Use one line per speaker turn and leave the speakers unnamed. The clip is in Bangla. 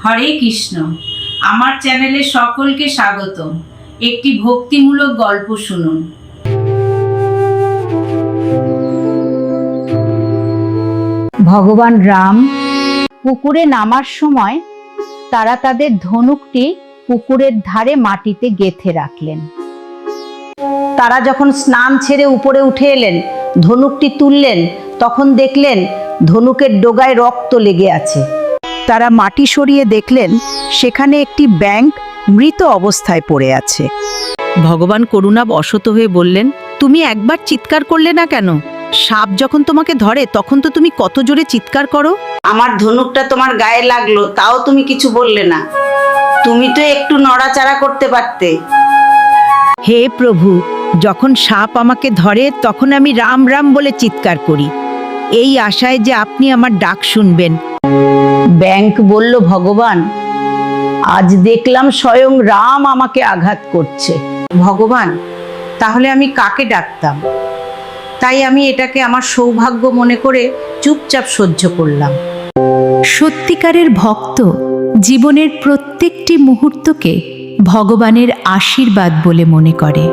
হরে কৃষ্ণ। আমার চ্যানেলে সকলকে স্বাগত। একটি ভক্তিমূলক গল্প শুনুন।
ভগবান রাম পুকুরে নামার সময় তারা তাদের ধনুকটি পুকুরের ধারে মাটিতে গেঁথে রাখলেন। তারা যখন স্নান ছেড়ে উপরে উঠে এলেন, ধনুকটি তুললেন, তখন দেখলেন ধনুকের ডগায় রক্ত লেগে আছে। তারা মাটি সরিয়ে দেখলেন সেখানে একটি ব্যাঙ মৃত অবস্থায় পড়ে আছে। ভগবান করুণাবশত হয়ে বললেন, তুমি একবার চিৎকার করলে না কেন? সাপ যখন তোমাকে ধরে তখন তো তুমি কত জোরে চিৎকার করো। আমার ধনুকটা তোমার গায়ে লাগলো, তাও তুমি কিছু বললে না। তুমি তো একটু নড়াচড়া করতে পারতে। হে প্রভু, যখন সাপ আমাকে ধরে তখন আমি রাম রাম বলে চিৎকার করি, এই আশায় যে আপনি আমার ডাক শুনবেন। ব্যাঙ বলল, ভগবান, আজ দেখলাম স্বয়ং রাম আমাকে আঘাত করছে। ভগবান, তাহলে আমি কাকে ডাকতাম? তাই আমি এটাকে আমার সৌভাগ্য মনে করে চুপচাপ সহ্য করলাম।
সত্যিকারের ভক্ত জীবনের প্রত্যেকটি মুহূর্তকে ভগবানের আশীর্বাদ বলে মনে করে।